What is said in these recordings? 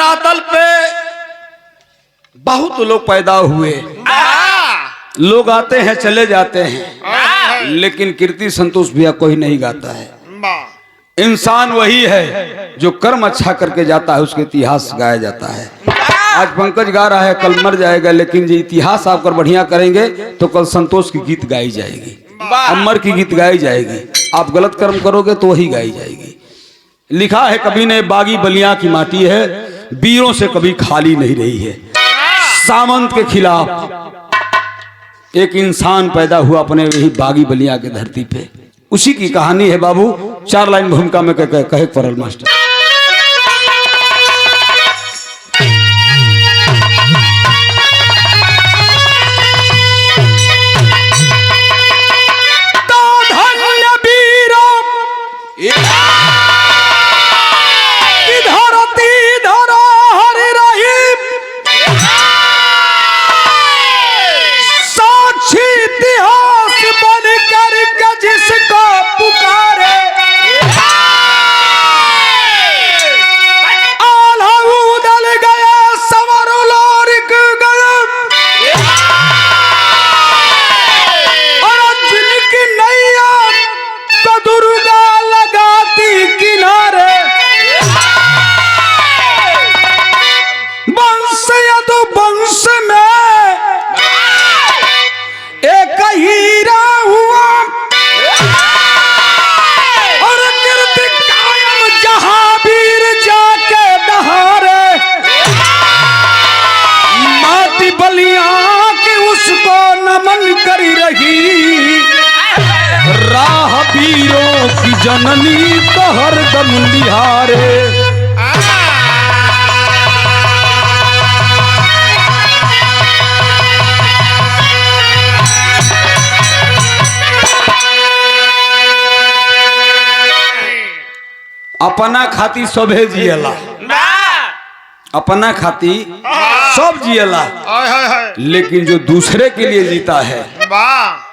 धरातल पे बहुत लोग पैदा हुए, लोग आते हैं चले जाते हैं, लेकिन कीर्ति संतोष भैया कोई नहीं गाता है। इंसान वही है जो कर्म अच्छा करके जाता है, उसके इतिहास गाया जाता है। आज पंकज गा रहा है, कल मर जाएगा, लेकिन जो इतिहास आप कर बढ़िया करेंगे तो कल संतोष की गीत गाई जाएगी, अमर की गीत गाई जाएगी। आप गलत कर्म करोगे तो वही गाई जाएगी। लिखा है कवि ने, बागी बलिया की माटी है, वीरों से कभी खाली नहीं रही है। सामंत के खिलाफ एक इंसान पैदा हुआ अपने वही बागी बलिया के धरती पे। उसी की कहानी है बाबू। 4 लाइन भूमिका में कहे परल मास्टर। जननी तो हरदम निहारे। अपना खाती सभे जियला, अपना खाती सब जियला, लेकिन जो दूसरे के लिए जीता है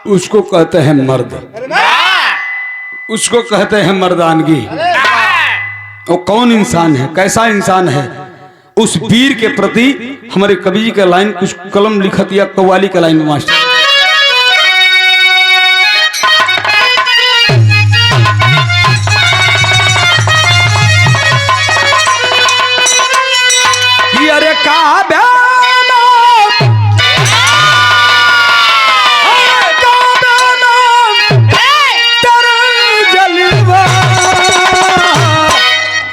उसको कहते हैं मर्द, उसको कहते हैं मर्दानगी। वो कौन इंसान है, कैसा इंसान है? उस वीर के प्रति हमारे कवि जी का लाइन कुछ कलम लिखत या कव्वाली का लाइन मास्टर। अरे का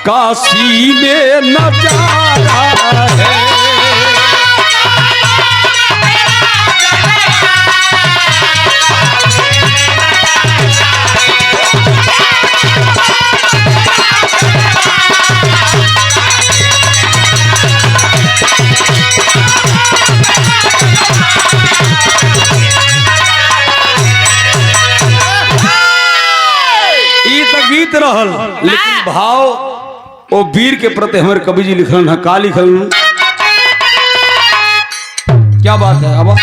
काशी में नजारा है, ये तो गीत रहल, लेकिन भाव ओ वीर के प्रति हमारे कवि जी लिखल है। का लिखल? क्या बात है? अब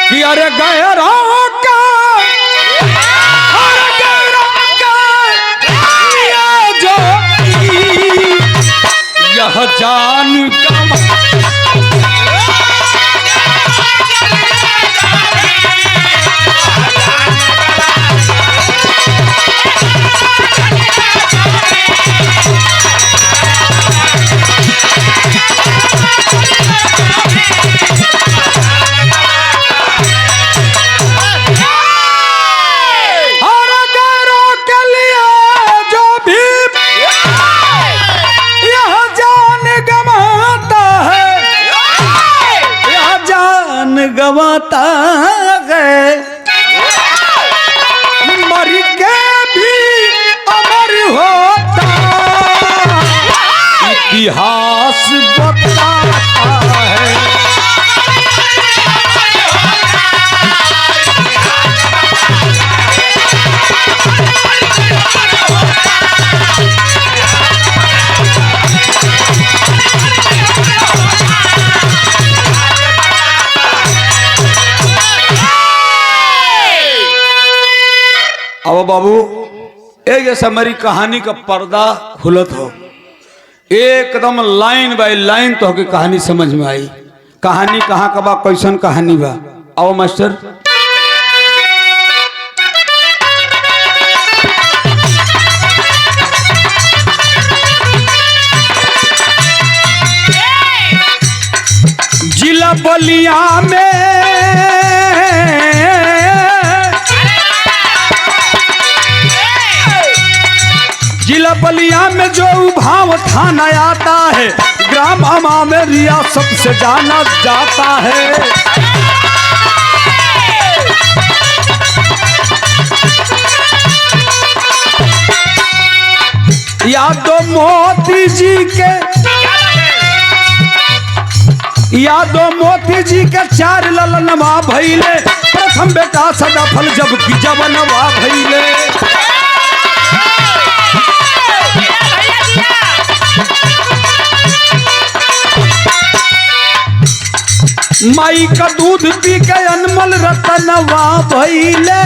कि अरे गहरा जो यह जान गवाता है, मर के भी अमर होता, इतिहास बताता है। अब बाबू ए है जैसे हमारी कहानी का पर्दा खुलत हो, एकदम लाइन बाय लाइन तो की कहानी समझ में आई। कहानी कहाँ का बा, कैसन कहानी बा, आओ मास्टर। जिला बलिया में जिला बलिया में जो भाव थाना आता है, ग्राम अमा में रियासत से जाना जाता है। यादव मोती जी के यादव मोती जी के 4 ललनवा भइले, प्रथम बेटा सदाफल जब की जवनवा भइले। माई का दूध पी के अनमोल रतनवा भइले,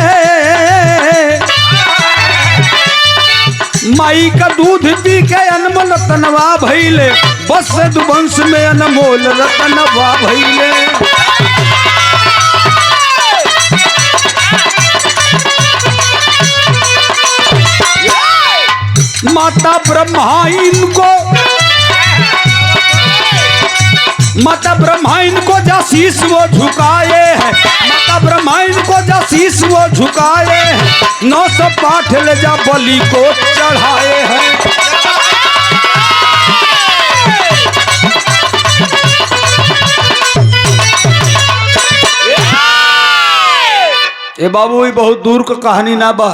माई का दूध पी के अनमोल रतनवा भइले, बस दुवंश में अनमोल रतनवा भइले। माता ब्रह्मा इनको जासीस वो झुकाए हैं, माता ब्रह्मा इनको जासीस वो झुकाए हैं, 900 पाठ ले जा बलि को चढ़ाए हैं। ये बाबू ही बहुत दूर का कहानी ना बा,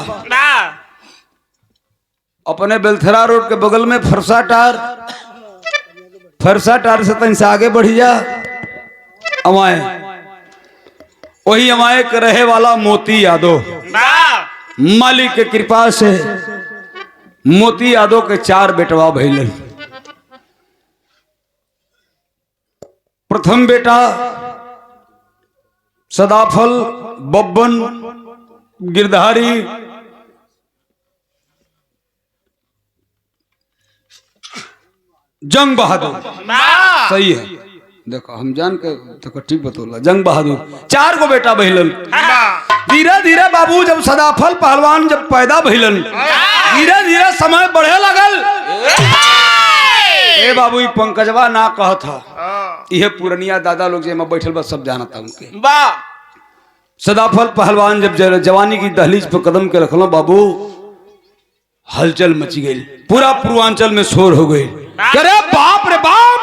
अपने बेलथरा रोड के बगल में फरसा टार से तन से आगे बढ़ी जा, अमाए वही अमाए के रहे वाला मोती यादव, मालिक के कृपा से मोती यादव के 4 बेटवा भइले। प्रथम बेटा सदाफल, बब्बन, गिरधारी, जंग बहादुर। सही है, देखो हम जान के तो ठीक बतौला, जंग बहादुर 4 को बेटा भइलन। धीरे धीरे बाबू जब सदाफल पहलवान जब पैदा भइलन, धीरे धीरे समय बढ़े लगल। ए बाबू पंकजवा ना कह था, यह पुरनिया दादा लोग जे में बैठल बा सब जाना था उनके। सदाफल पहलवान जब जवानी की दहलीज पर कदम के रखलो बाबू, हलचल मची गई, पूरा पूर्वांचल में शोर हो गई। अरे बाप रे बाप,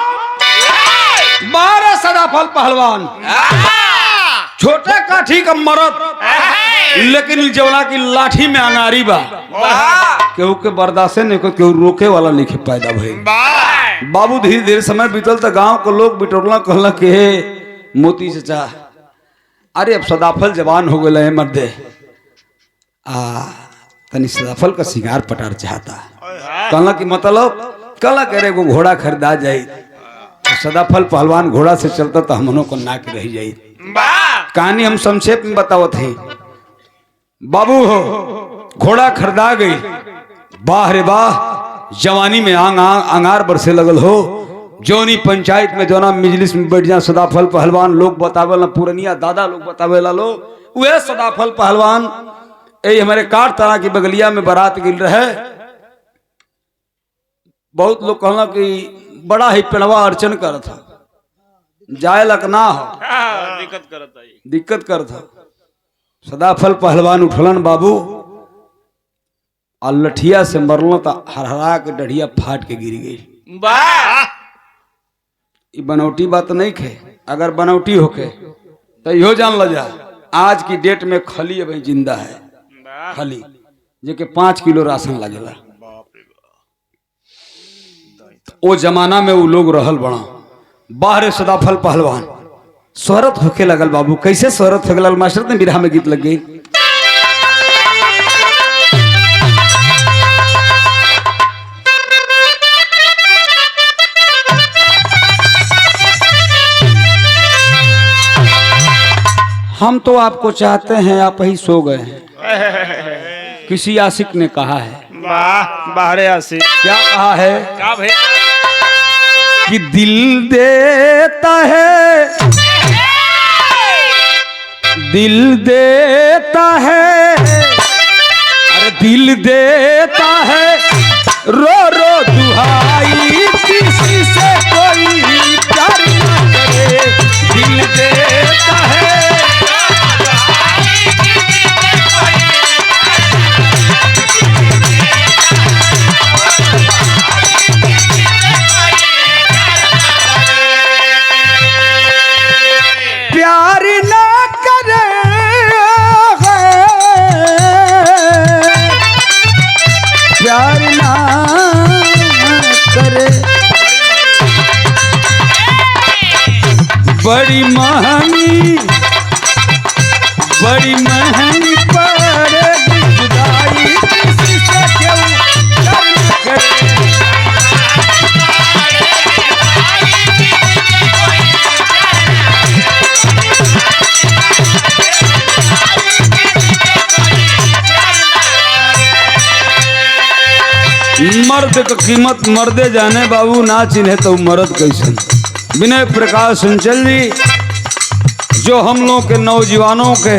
12 सदाफल पहलवान, छोटे काठी का मरद, लेकिन जवना की लाठी में अंगारी बा, केहू के बर्दाश्त नहीं, केहू रोके वाला नहीं पैदा भइल। बाबू धीरे धीरे समय बीतल तो गांव को लोग बिटोरला कहला कि हे मोती चचा, अरे अब सदाफल जवान हो गए मर्दे, तनी सदाफल का सिंगार पटार चाहता। कहला कि मतलब कहला करे वो घोड़ा खरीदा जाये, तो सदाफल पहलवान घोड़ा से चलता तो हमनों को ना के रही जाये। कहानी हम संक्षेप में बतावत हैं। बाबू हो घोड़ा खरीदा गई, वाह रे वाह, जवानी में अंगार बरसे लगल हो। जोनी पंचायत में जोना मजलिस में बैठ जा सदाफल पहलवान, लोग बतावेला, पुरनिया दादा लोग बतावेला, लोग वह सदाफल पहलवान यही हमारे काट तरह की बगलिया में बारात गिर रहे। बहुत लोग कहला कि बड़ा ही पेड़वा अर्चन कर था, जाए लक ना हो, दिक्कत कर था। सदाफल पहलवान उठलन बाबू, और लठिया से मरलो तो हरहरा के डढ़िया फाट के गिर गई। ये बनौटी बात नहीं खे, अगर बनौटी होके तो यो जान ल जा, आज की डेट में खली अभी जिंदा है, खली जेके 5 किलो राशन लगेला। वो जमाना में वो लोग रहल बड़ा। बाहर सदाफल पहलवान शोहरत होके लगल बाबू। कैसे शोहरत हो गल मास्टर ने बिरहा में गीत लग गई। हम तो आपको चाहते हैं, आप ही सो गए हैं, किसी आशिक ने कहा है। वाह बाहरे आसी क्या कहा है क्या भैया कि दिल देता है, दिल देता है, अरे दिल देता है, रो रो दुहाई किसी से कोई प्यार ना करे, दिल देता है। प्यार ना करे, प्यार ना करे, बड़ी महंगी पड़ेगी जुदाई किसी से क्यों प्यार ना करे। मर्द का कीमत मर्दे जाने बाबू, ना चिन्हे तो मर्द कैसन। विनय प्रकाश संचल जी जो हम लोग के नौजवानों के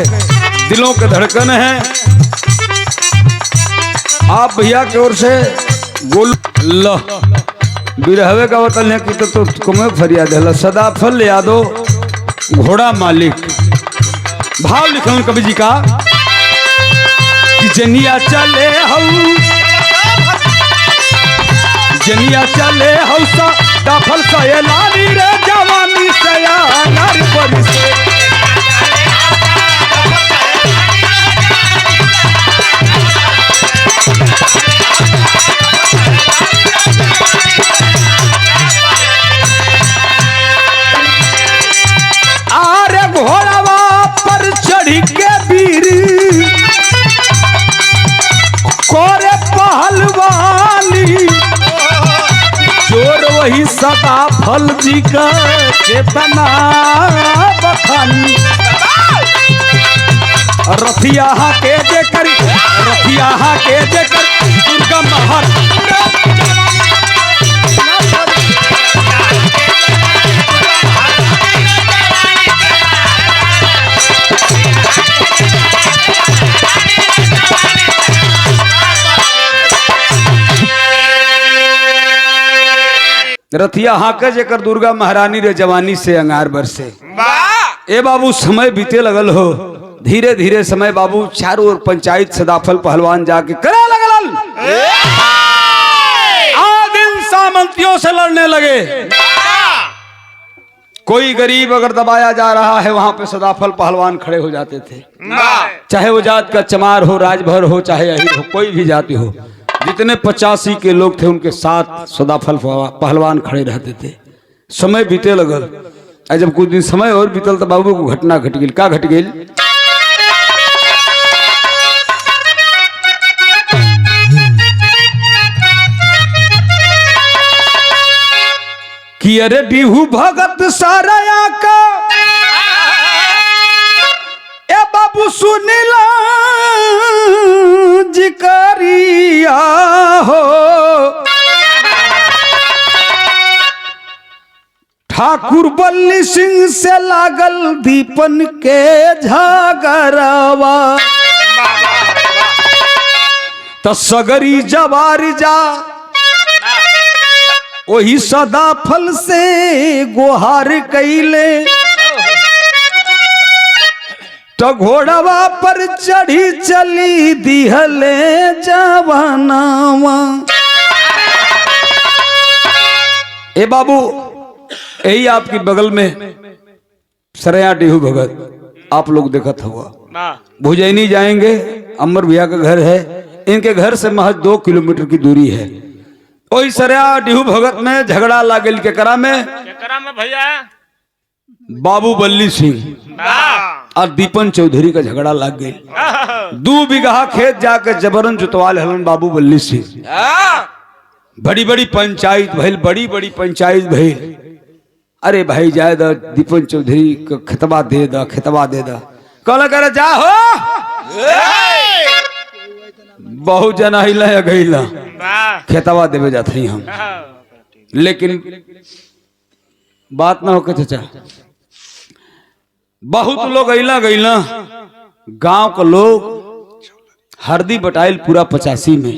दिलों के धड़कन है, आप भैया की ओर से गोल ल बिरहवे का वतन है कि तो कुमें फरियाद है सदाफल यादव घोड़ा मालिक। भाव लिखल कवि जी का कि जनिया चले हऊ, जनिया चले हौसा दाफल सयलानी रे जवानी सयानार बरसे। आरे घोड़वा पर चढ़ी के वीर कोरे पहलवानी, जोर वही सदाफल जी का चेतना बखानी। रथिया के जेकर, रथिया के जेकर दुर्गा महर रथिया हाके जेकर दुर्गा महारानी रे जवानी से अंगार बरसे। ए बाबू समय बीते लगल हो, धीरे धीरे समय बाबू चारों ओर पंचायत सदाफल पहलवान जाके करे लगल, आदिल सामंतियों से लड़ने लगे। कोई गरीब अगर दबाया जा रहा है वहां पे सदाफल पहलवान खड़े हो जाते थे, चाहे वो जात का चमार हो, राजभर हो, चाहे अहीर हो, कोई भी जाति हो। जितने 85 के लोग थे उनके साथ सदाफल पहलवान खड़े रहते थे। समय बीते लगल, जब कुछ दिन समय और बीतल तो बाबू को घटना घट गई। का घट गई कि अरे बिहू भगत साराया का ए बाबू सुनिला जिकरिया हो, ठाकुर बल्ली सिंह से लागल दीपन के झगड़वा, तो सगरी जवारी जा वही सदाफल से गुहार कैले, तो घोड़वा पर चढ़ी चली दिहले जवानावा। ए बाबू यही आपकी बगल में सरया डेहू भगत आप लोग देखत हुआ, भुजैनी जाएंगे, अमर भैया का घर है, इनके घर से महज 2 किलोमीटर की दूरी है। वही सरया डेहू भगत में झगड़ा लागल के करा में भैया बाबू बल्ली सिंह और दीपन चौधरी का झगड़ा लग गई। 2 बीघा खेत जाकर जबरन जुतवाल हलन बाबू बल्ली सिंह। बड़ी बड़ी पंचायत भइल, बड़ी बड़ी पंचायत भइल। अरे भाई जाए दा दीपन चौधरी को खतबा दे दा, खतबा दे दा। कहला करे जा हो बहुत जना हिला या गईला वाह खेतवा देवे जाते ही हम, लेकिन बात ना होके चाचा, बहुत लोग अइला गईला गांव के लोग हरदी बटाइल पूरा 85 में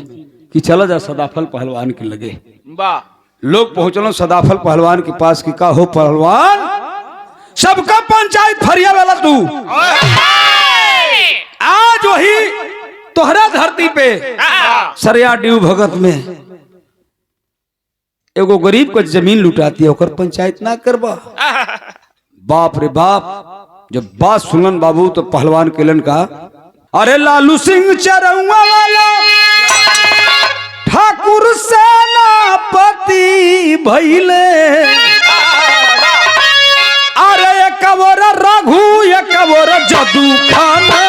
कि चला जा सदाफल पहलवान के लगे। वाह लोग पहुंचलो सदाफल पहलवान के पास कि का हो पहलवान, सबका पंचायत फरिया वाला तू आज वही तोहरा धरती पे सरिया ड्यू भगत में एगो गरीब को जमीन लुटाती है, ओकर पंचायत ना करबा। बाप रे बाप, जब बात सुनन बाबू तो पहलवान केलन का, अरे लालू सिंह चरौआ वाला ठाकुर सेनापति भइले, अरे एक बोर रघु एक बोर जदू खाना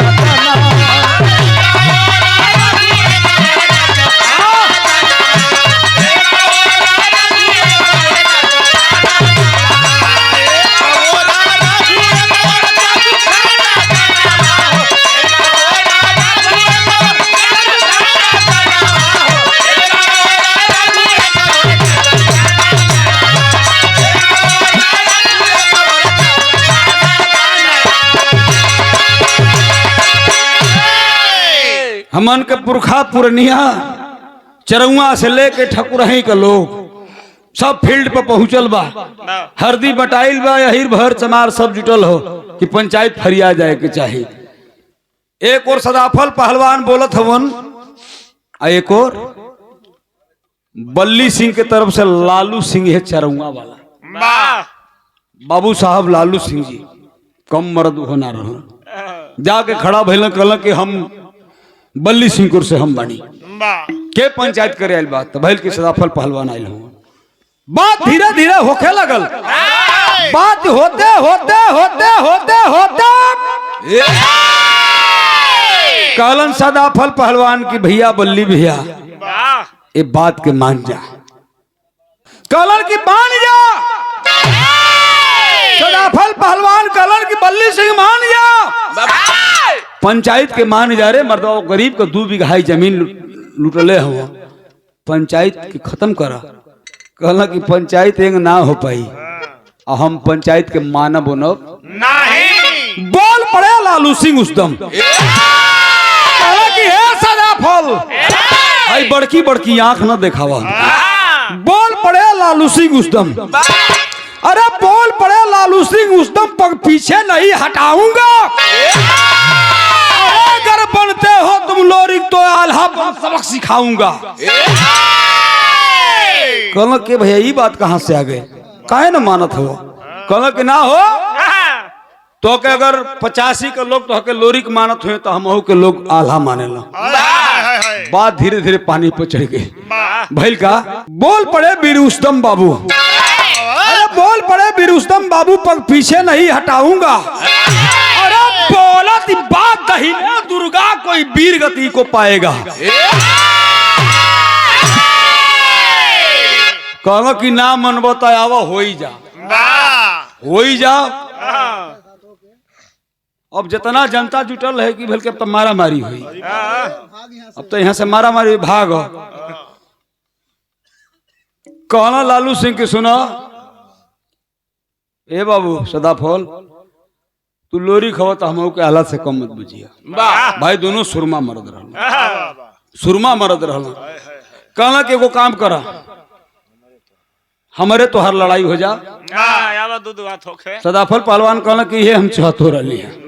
हमन के पुरखा पुरनिया चरौआ से लेके ठकुरही के लोग सब फील्ड पे पहुंचल बा, हरदी बटाइल बा, यही भर चमार सब जुटल हो कि पंचायत फरिया जाए के चाहिए। एक और सदाफल पहलवान बोलत हवन, एक और बल्ली सिंह के तरफ से लालू सिंह है चरौआ वाला। वाह बाबू साहब लालू सिंह जी कम मर्द होना रह, जाके खड़ा भइल कहल कि हम बल्ली सिंहपुर से हम बानी वाह के पंचायत करे आयल बात, तो भइल के सदाफल पहलवान आयल हूँ। बात धीरे धीरे होखे लगल, बात होते होते होते होते होते कहलन सदाफल पहलवान की भैया बल्ली भैया वाह ये बात के मान जा, कहलन की मान जा। सदाफल पहलवान कहलन की बल्ली सिंह मान जा, पंचायत के मान जा रे मर्दवा, गरीब का 2 बीघा जमीन लुटले हो, पंचायत के खत्म करा। कहला कि पंचायत एक ना हो पाई, हम पंचायत के मानब बनब नहीं। बोल पड़े लालू सिंह उसदम, कहला कि हे सदाफल भाई बड़की बड़की आंख न देखावा। बोल पड़े लालू सिंह उसदम, अरे बोल पड़े लालू सिंह उसदम, पग पीछे नहीं हटाऊंगा। अगर बनते हो तुम लोरिक तो आल्हा सबक सिखाऊंगा। कहल के भैया ये बात कहां से आ गए, काहे न मानत हो। कहल के ना हो तो के अगर 85 के लोग तो के लोरिक मानत हुए तो हम के लोग आल्हा माने ला। बात धीरे धीरे पानी पर चढ़ गई। भैल का बोल पड़े बीर उस्तम बाबू, अरे बोल पड़े बीर उस्तम बाबू, पग पीछे नहीं हटाऊंगा। अरे बोला थी बात दहीना दुर्गा कोई वीर गति को पाएगा। कहना कि ना मन बताया हो ही जा, हो ही जा। अब जितना जनता जुटल है कि बल्कि अब तो मारा मारी हुई, अब तो यहाँ से मारा मारी भाग। कहना लालू सिंह के सुना, ए बाबू सदाफल तू लोरी खवा तो हम के हालत से कम मत बुझिया। भाई दोनों सुरमा मरद रहल, सुरमा मरद रहल। कहला कि एगो काम करा, हमारे तोहर लड़ाई हो जा। सदाफल पहलवान कहला कि ये हम चाहतो रही है।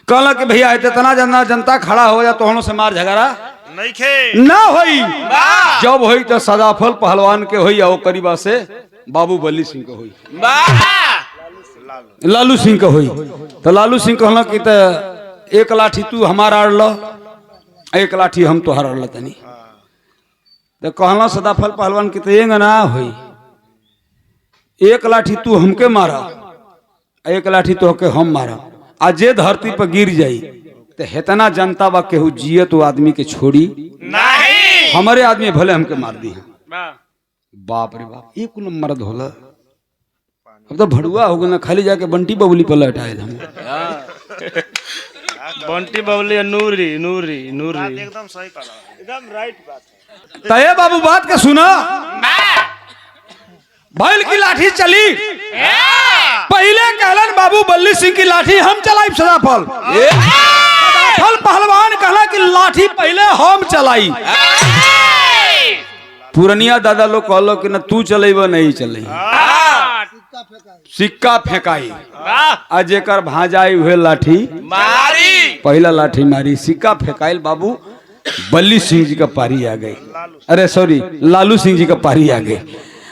कहला कि भैया इतना जनता खड़ा हो जा तो से मार झगड़ा ना होई। जब होई तो सदाफल पहलवान के होई और करीबा से बाबू बल्ली सिंह के होई, लालू सिंह का होई। तो लालू सिंह कहला कि तो एक लाठी तू हमारा अड़ल, एक लाठी हम तोहर अड़ल तनी। तो कहला सदाफल पहलवान की तो ये ना होई, एक लाठी तू हमके मारा, एक लाठी तो के हम मारा। आज जे धरती पर गिर जाई तो हेतना जनता बा केहू जियत वो आदमी के छोड़ी नहीं, हमारे आदमी भले हमके मार दी। बाप रे बाप, एक मर्द होला। अब तो भड़ुआ हो गया, खाली जाके बंटी बबुली पर लौटाए हम। बंटी बबली नूरी नूरी नूरी एकदम सही कहा एकदम राइट बात है। तय बाबू बात का सुना, बैल की लाठी चली, पहले कहलन बाबू बल्ली सिंह की लाठी हम चलाई सदाफल। सदाफल पहलवान कहला कि लाठी पहले हम चलाई। पुरनिया दादा लोग कहलो कि न तू चलेब नहीं चले, सिक्का फेंकाई आ जेकर भाजाई हुए लाठी मारी, पहला लाठी मारी, सिक्का फेंकाइल बाबू बल्ली सिंह जी का पारी आ गई, अरे सॉरी लालू सिंह जी का पारी आ गई।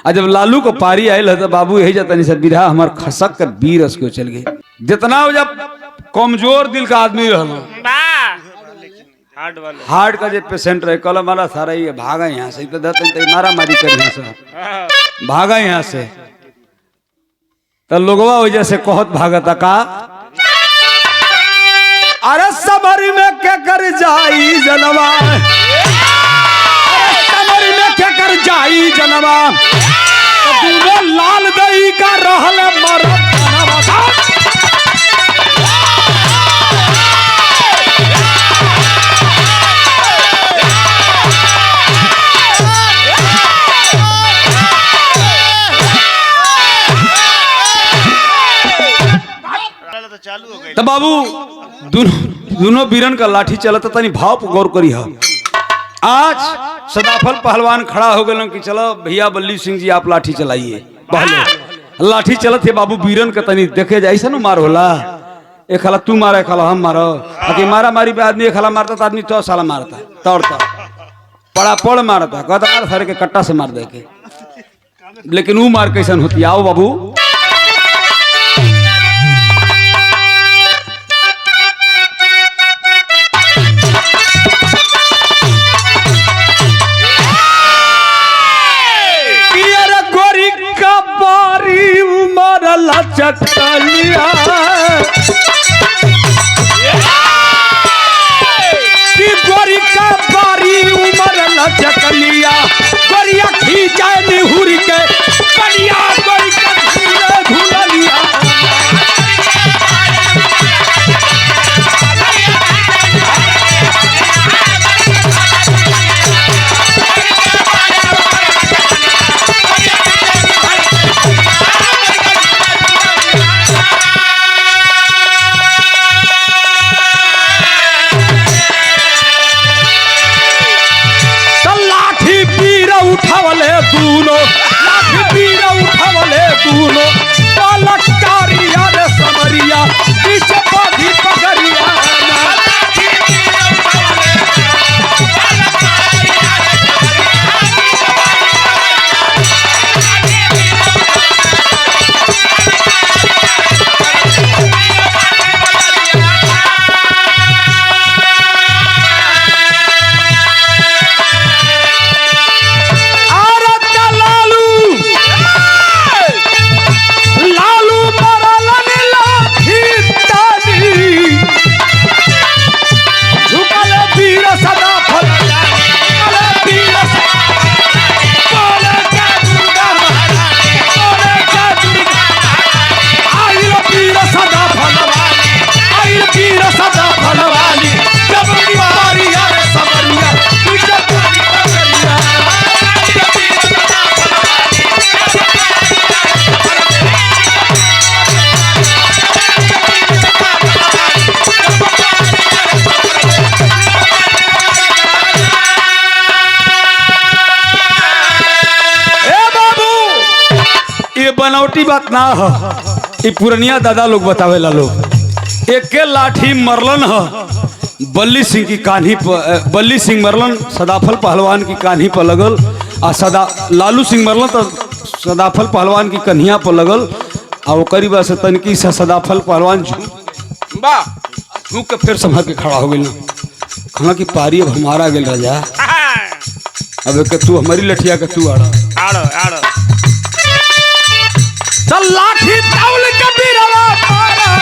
और जब लालू को पारी आयल है तो बाबू यही जाता नहीं सब बिरहा हमार खसक कर बीरस को चल गई। जितना जब कमजोर दिल का आदमी रहना, हार्ट का जो पेशेंट रहे कल मारा सारा ये भागा यहाँ से, तो मारा मारी कर यहाँ से भागा यहाँ से, तो लोगवा वजह से कहत भागता का, अरे समरी में क्या कर जाई जनवा, अरे समरी में क्या कर जाई जनवा, तो लाल दही का रहल मरद तो बाबू दोनों बीरन का लाठी चलता तनी भाव पर गौर करी है। आज सदाफल पहलवान खड़ा हो गए कि चलो भैया बल्ली सिंह जी आप लाठी चलाइए। पहले लाठी चलत है बाबू बीरन का तनी देखे जाए ऐसा ना मार होला, एक खाला तू मारा एक खाला हम मारो, आके मारा मारी पे आदमी एक खाला मारता तो आदमी तो साला मारता तोड़ता पड़ा पड़ मारता कहता मार सारे के कट्टा से मार दे के, लेकिन वो मार कैसन होती। आओ बाबू चकलिया की गोरी का बारी उमर लचकलिया, गोरिया खींचा निहुर के कलिया, गोरी का झूललिया उठावले दूनो, लाठी पीरा उठावले दूनो, पलकारिया रे समरिया पीछे बाधी पकड़िया बनावटी बात ना हो, ये पुरनिया दादा लोग बतावेला लोग। एक के लाठी मरलन ह बल्ली सिंह की कान्ही पर, बल्ली सिंह मरलन सदाफल पहलवान की कान्ही पर लगल, आ लालू सिंह मरलन तो सदाफल पहलवान की कन्हिया पर लगल, आ ओकरी बस तनकी से सदाफल पहलवान झुक के फिर संभल के खड़ा हो गई। कहा कि पारी अब हमारा गेल राजा, अब के तू हमारी लठिया के तू आड़ा आड़ो आड़ो चल लाठी ताउल के बीरवा मारा,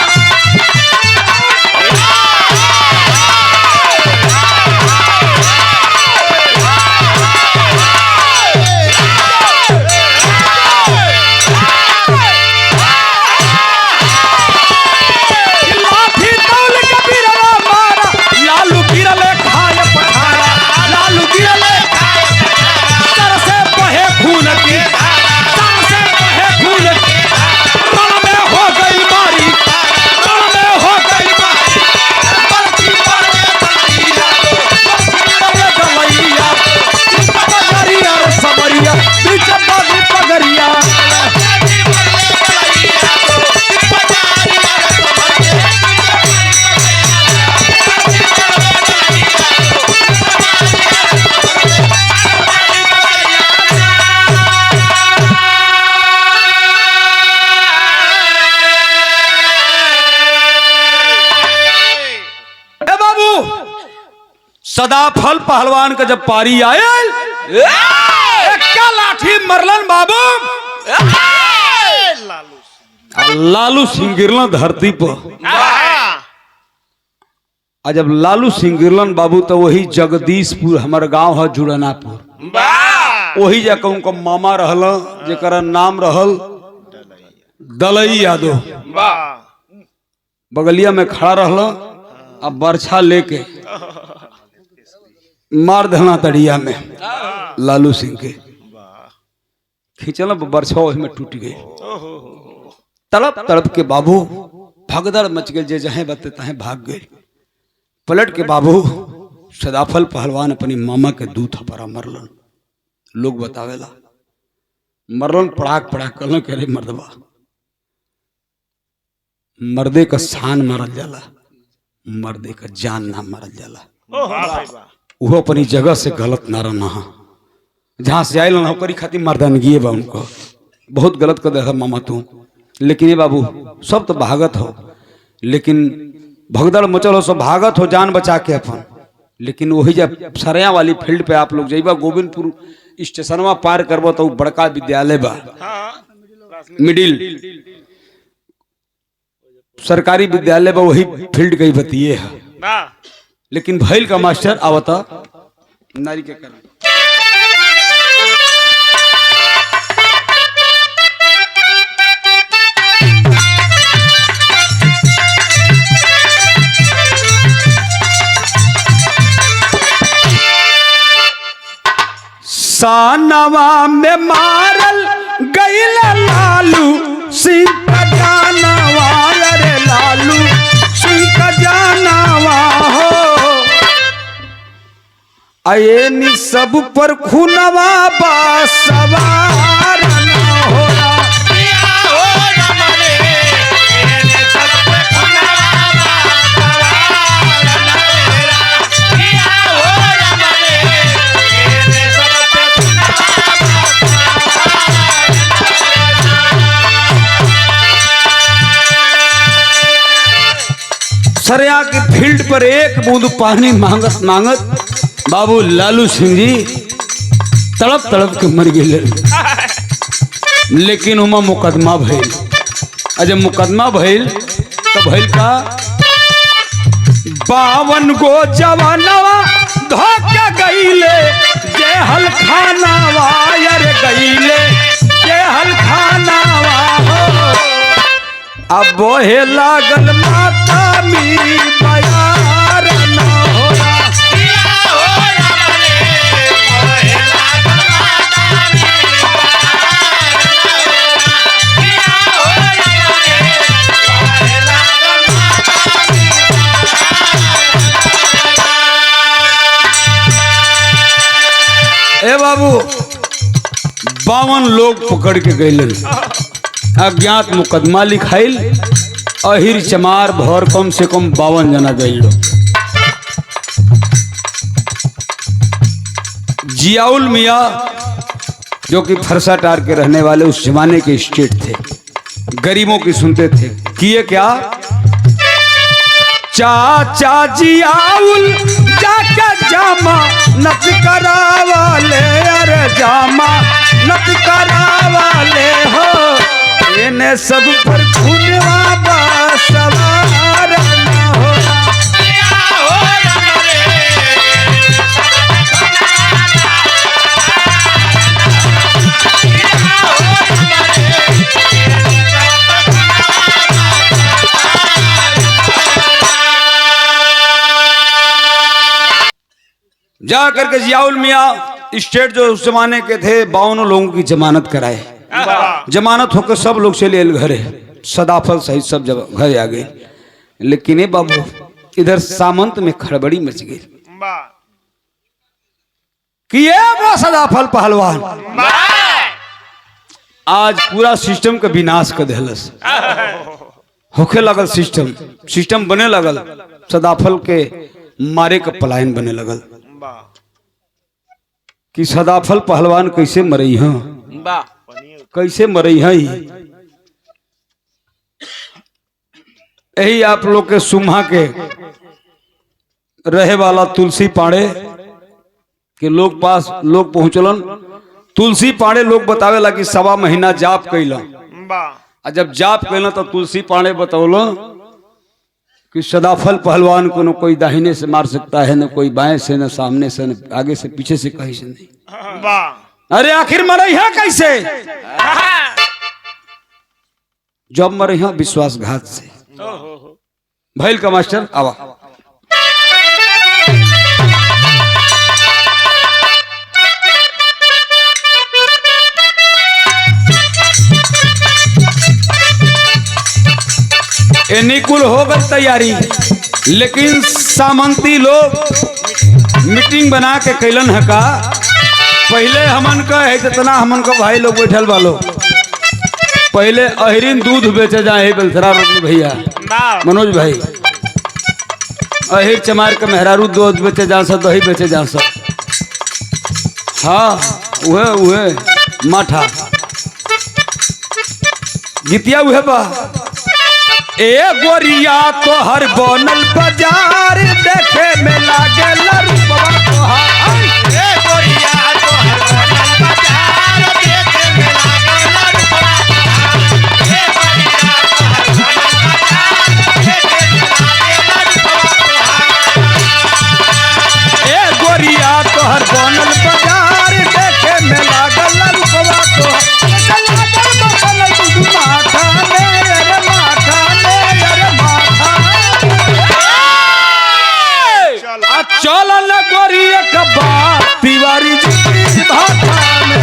लाठी ताउल के बीरवा सदाफल पहलवान का जब पारी आयल, क्या लाठी मरलन बाबू, लालू सिंह गिरलन धरती पर। आ जब लालू सिंह गिरलन बाबू तो वही जगदीशपुर हमार गांव है जुड़नापुर, वही जाकर उनका मामा रहल जेकर नाम रहल दलई यादव। बगलिया में खड़ा रहल, अब बर्छा लेके मार देना तड़िया में लालू सिंह के, खींचल बर्छा में टूट गई। तड़प तड़प के बाबू भगदड़ मच गए, जे जहे बते तहे भाग गए। पलट के बाबू सदाफल पहलवान अपनी मामा के दूध हपरा मरलन। लोग बतावेला मरलन पड़ाक पड़ाक कल करे मर्दबा, मर्दे का शान मारल जाला, मर्दे का जान ना मारल जाला। वो अपनी जगह से गलत ना रहना, जहां से आयल नौकरी खातिर मर्दानगी बा उनको, बहुत गलत कर दे मामा तू। लेकिन ये बाबू सब तो भागत हो, लेकिन भगदड़ मचल हो, सब भागत हो जान बचा के अपन। लेकिन वही जब सरया वाली फील्ड पे आप लोग जाइबा, गोविंदपुर स्टेशनवा पार करबो तो बड़का विद्यालय बा, मिडिल सरकारी विद्यालय बा, वही फील्ड कई बतिए है। लेकिन भैल का मास्टर आवता नारी के कारण सानवा में मारल गईल लालू सिंह का जानवा, अरे लालू सिंह का जानवा हो। आये नि सब पर खुनवा बा सवार न होला, सरया के फील्ड पर एक बूंद पानी मांगत मांगत बाबू लालू सिंह जी तड़प तड़प के मर गए। लेकिन उमा मुकदमा भइल, जब मुकदमा भइल तो भइल का 52 गो जवानवा धोके गईले जेहल खानावा, अरे गईले जेहल खानावा हो। अब बोहे लागल माता मी बयार न होला, ए बाबू 52 लोग पकड़ के गईलन, अज्ञात मुकदमा लिखाइल, अहिर चमार भर कम से कम 52 जना गई। जियाउल मियाँ जो कि फरसाटार के रहने वाले उस जमाने के स्टेट थे, गरीबों की सुनते थे। किए क्या, चाचा जियाउल जाके जामा नत करावाले, अरे जामा नत करावाले हो। इन्हें सब पर खुनवा बा सवार न होला, जा करके जियाउल मियाँ स्टेट जो उस जमाने के थे 52 लोगों की जमानत कराए। जमानत होकर सब लोग चले घरे, सदाफल सहित सब जब घर आ गए। लेकिन ये बाबू इधर सामंत में खड़बड़ी मच गई कि ये वो सदाफल पहलवान आज पूरा सिस्टम का विनाश कर देलस। होखे लगल सिस्टम बने लगल, सदाफल के मारे का पलायन बने लगल कि सदाफल पहलवान कैसे मरई हैं, कैसे मरई हैं। यही आप लोग के सुम्हा के रहे वाला तुलसी पाड़े के लोग पास लोग पहुंचलन। तुलसी पाड़े लोग बतावेला कि 1.25 महीना जाप कैला। वाह जब जाप कैला तो तुलसी पाड़े बतौलो कि सदाफल पहलवान को न कोई दाहिने से मार सकता है, न कोई बाएं से, न सामने से, न आगे से, पीछे से, कहीं से नहीं। वाह अरे आखिर मरे है कैसे? जब मरे हैं विश्वासघात से। भैल का मास्टर आवा। निकुल हो गई तैयारी, लेकिन सामंती लोग मीटिंग बना के कैलन है का। पहले हमन का है जितना हमन का भाई लोग बैठल वालो, पहले अहिरीन दूध बेचे जाए बेलसरा रोड में भैया मनोज भाई। अहिर चमार के मेहरारू दूध बेचे जा सब, दही बेचे जा सब। हाँ उहे माठा गीतिया उहे बा। ए गोरिया तो हर बनल बाजार देखे में लागे लरूपवा तोहार। ए गोरिया तो हर बनल बाजार देखे में लागे लरूपवा तोहार। ए गोरिया तो हर बनल बाजार देखे में लागे लरूपवा तोहार। ए गोरिया तो हर बनल बाजार देखे में लागे लरूपवा तोहार। चल न गोरी एक बात तिवारी जी भाषा में।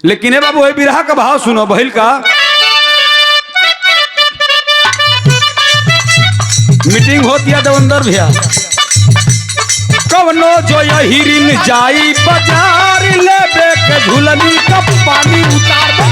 लेकिन ए बाबू बिरहा का भाव सुनो भइल का। मीटिंग होती है देवंदर भैया। कवनो जो हिरिन जाई बाजार लेबे के झुलनी का पानी उतार दो।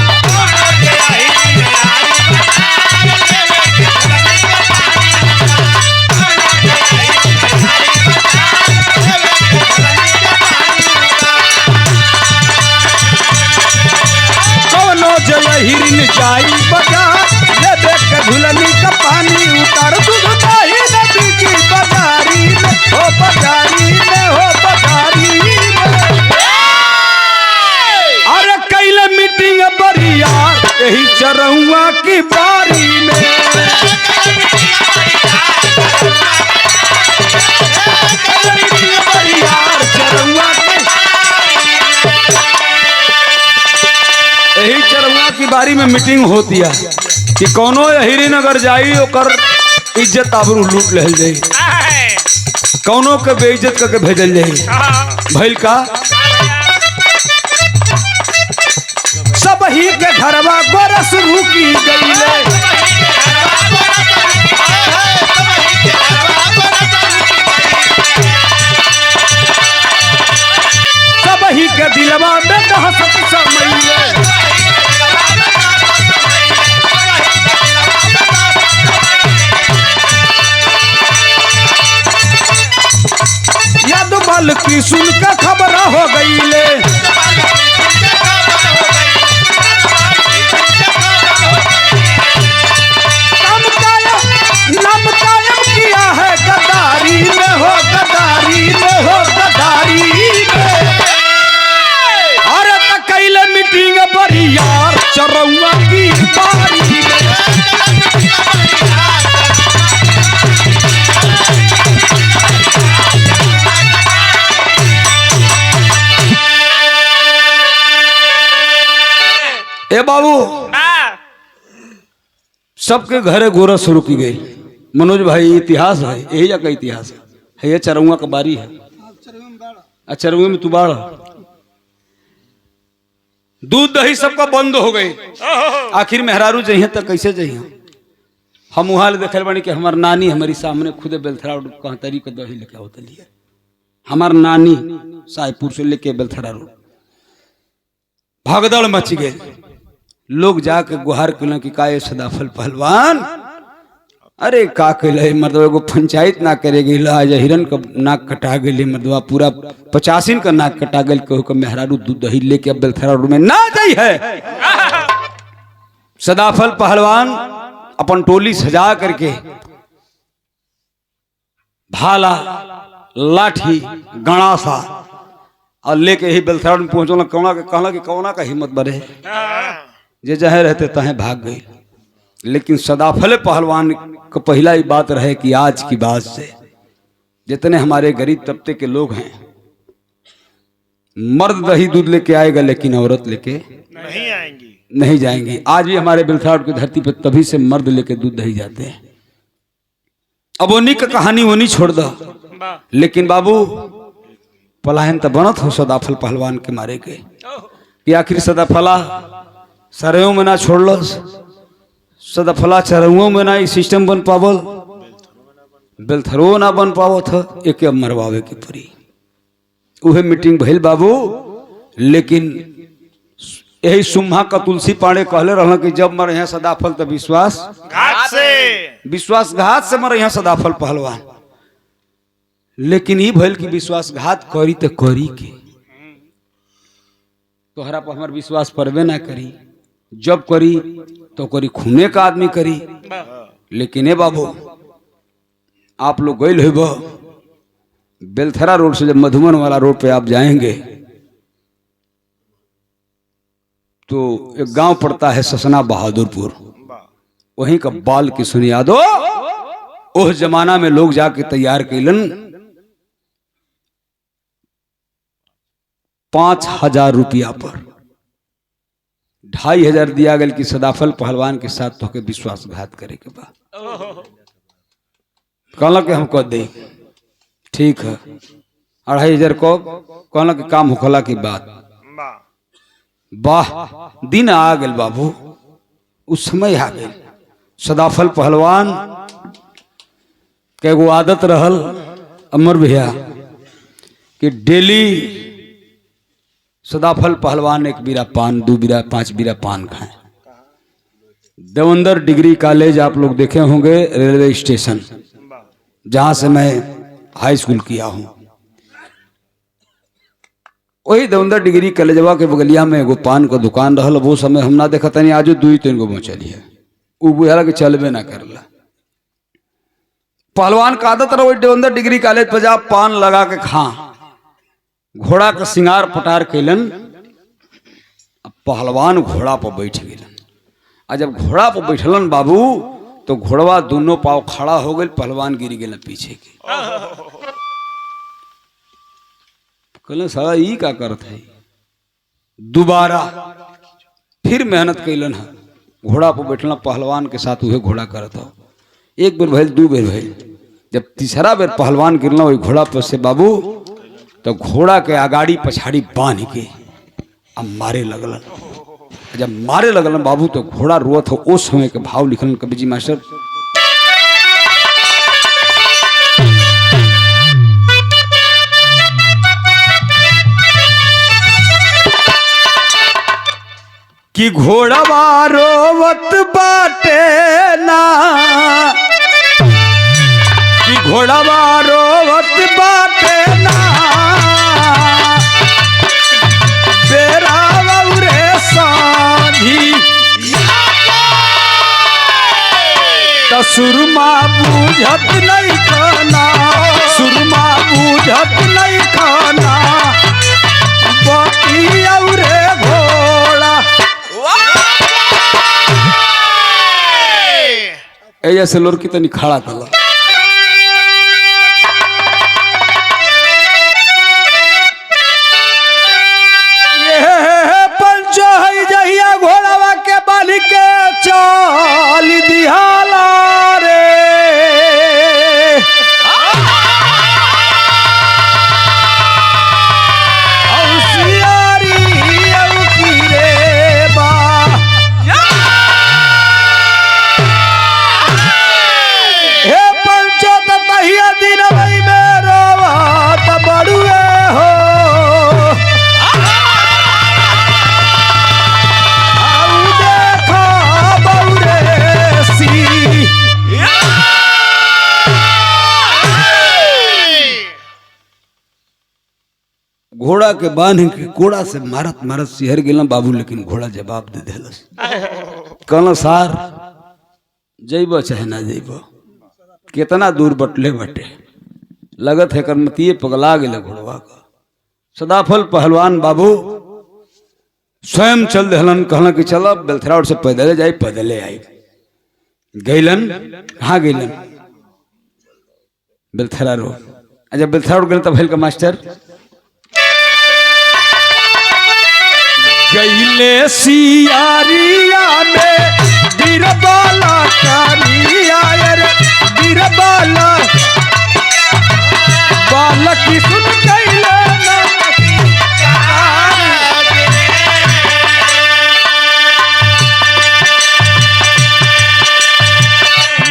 कवनो जो हिरिन जाई बाजार लेबे के झुलनी का पानी उतार। दूध दही नदी की बाजारी में हो, बाजारी में हो, बाजारी में। अरे कैले मीटिंग बरिया यही चरहुआ की बारी में। यही चरहुआ की बारी में मीटिंग होती है कि कोनो हिरिन अगर जाई ओकर इज्जत आबरू लूट ले जाई, कौनो के बेइज्जत करके भेजल जाई। भइल का सब ही के घरवा गोरस रुकी गईले। सब ही के दिलवा में दहशत समैले। याद बल की सुन के खबर हो गईले। नाम कायम किया है गद्दारी में हो, गद्दारी में हो, गद्दारी में। अरे त कैले मीटिंग बरियार चरहुआ की बारी में। ए बाबू सबके घरे गोरस शुरू की गई। मनोज भाई इतिहास है, यही का इतिहास है। ये चरहुआ का बारी है। चरहुए में तू बाढ़ दूध दही सबका बंद हो गई। आखिर मेहरारू जइहे तो कैसे जइहे। हम वहां देखल बनी कि हमार नानी हमारी सामने खुद बेलथरा कहतरी के दही लेके होतली है। हमार नानी साईपुर से लेके बेलथरा रोड भगदड़ मच गए। लोग जाके गुहार कल कि का सदाफल पहलवान अरे का कैले मतलब एगो पंचायत ना करेगी आज हिरन का नाक कटा गई मतलब पूरा 85 का नाक कटा गई कहू के मेहरारू दूध दही लेके अब बेलथरा में ना जाई है। सदाफल पहलवान अपन टोली सजा करके भाला लाठी गणासा और लेके ही बेलथरा में पहुंचल कहला कि कौना का हिम्मत बढ़े जे जहे रहते तहे भाग गई। लेकिन सदाफल पहलवान का पहला ही बात रहे कि आज की बात से जितने हमारे गरीब तबके के लोग हैं मर्द दही दूध लेके आएगा लेकिन औरत लेके नहीं आएंगी, नहीं जाएंगी। आज भी हमारे बिलथाड़ की धरती पर तभी से मर्द लेके दूध दही जाते हैं। अब उन्हीं का कहानी उन्हीं छोड़ दो। लेकिन बाबू पलायन तो बनत हो सदाफल पहलवान के मारे के कि आखिर सदाफला सरयों में ना छोड़ल, सदाफला चरहुओं में ना ई सिस्टम बन पावल, बेलथरो ना बन पावो था एक अब मरवावे की परी। उहे मीटिंग भइल बाबू। लेकिन यही सुम्हा का तुलसी पांडे कहले रहल कि जब मर यहाँ सदाफल तो विश्वासघात से मर यहाँ सदाफल पहलवान। लेकिन ई भइल कि विश्वासघात करी तो करी के तोहरा पर हमार विश्वास परवे ना करी, जब करी तो करी खूने का आदमी करी। लेकिन ए बाबू आप लोग गए हो बेलथरा रोड से जब मधुबन वाला रोड पे आप जाएंगे तो एक गांव पड़ता है ससना बहादुरपुर, वहीं का बाल किशोर यादव उस जमाना में लोग जाके तैयार कैलन 5,000 रुपया पर 2,500 दिया गया कि सदाफल पहलवान के साथ तो के विश्वासघात करे के बाद कहला कि हम कह दे ठीक है 2,500 को कहला कि काम होखला की बात। वाह दिन आ गए बाबू, उस समय आ गए। सदाफल पहलवान के एगो आदत रहल अमर भैया कि डेली सदाफल पहलवान 1 बीरा पान 2 बीरा 5 बीरा पान खाएं। देवंदर डिग्री कॉलेज आप लोग देखे होंगे रेलवे स्टेशन, जहां से मैं हाई स्कूल किया हूं, वही देवंदर डिग्री कॉलेजवा के बगलिया में एगो पान का दुकान रहल। वो समय हम ना देखा तनी आज 2-3 गो चली है, वो बुझाला कि चलबे ना करला। पहलवान का आदत रहो देवंदर डिग्री कॉलेज पर जा पान लगा के खा, घोड़ा का सिंगार पटार कैलन। अब पहलवान घोड़ा पर बैठ गेलन। आ जब घोड़ा पर बैठलन बाबू तो घोड़वा दोनों पाव खड़ा हो गए, पहलवान गिर गेल पीछे के। कहलन साला ई का करत है। दोबारा फिर मेहनत कैलन है, घोड़ा पर बैठना पहलवान के साथ उहे घोड़ा करत हो। 1 बेर भइल 2 बेर भइल, जब तीसरा बेर पहलवान गिरना वही घोड़ा पर से बाबू तो घोड़ा के आगाड़ी पछाड़ी बांध के अब मारे लगलन। जब मारे लगलन बाबू तो घोड़ा रोत हो। उस समय के भाव लिखलन कवि जी मास्टर कि घोड़वा रोवत बाटे ना, कि घोड़वा रोवत बाटे ना, बेरा रे साधी तो सुरमा बूझत नहीं खाना, सुरमा बूझत नहीं खाना, बाकी रे घोड़ा ऐसे लोरकी तनी खड़ा कला। पंचो है जहिया घोड़ावा के बाली के चाल दिहाला रे। हे घोड़ा के बांध के कोड़ा से मारत मारत सिहर गेल बाबू, लेकिन घोड़ा जवाब दे दिलस। कहल सार जइब चाहे ना जइब, कितना दूर बटले बटे, लगत है करमतिये पगला गेले घोड़वा का। सदाफल पहलवान बाबू स्वयं चल दहलन, कहलन कि चल बेलथरा से पैदले जाई, पैदले आई। गैलन, कहाँ गैलन? बेलथरा रोड। जब बेलथरा रोड गए तब भैल का मास्टर गैले सियारिया में बीरबाला कारिया रे बीरबाला बालक की सुन गैले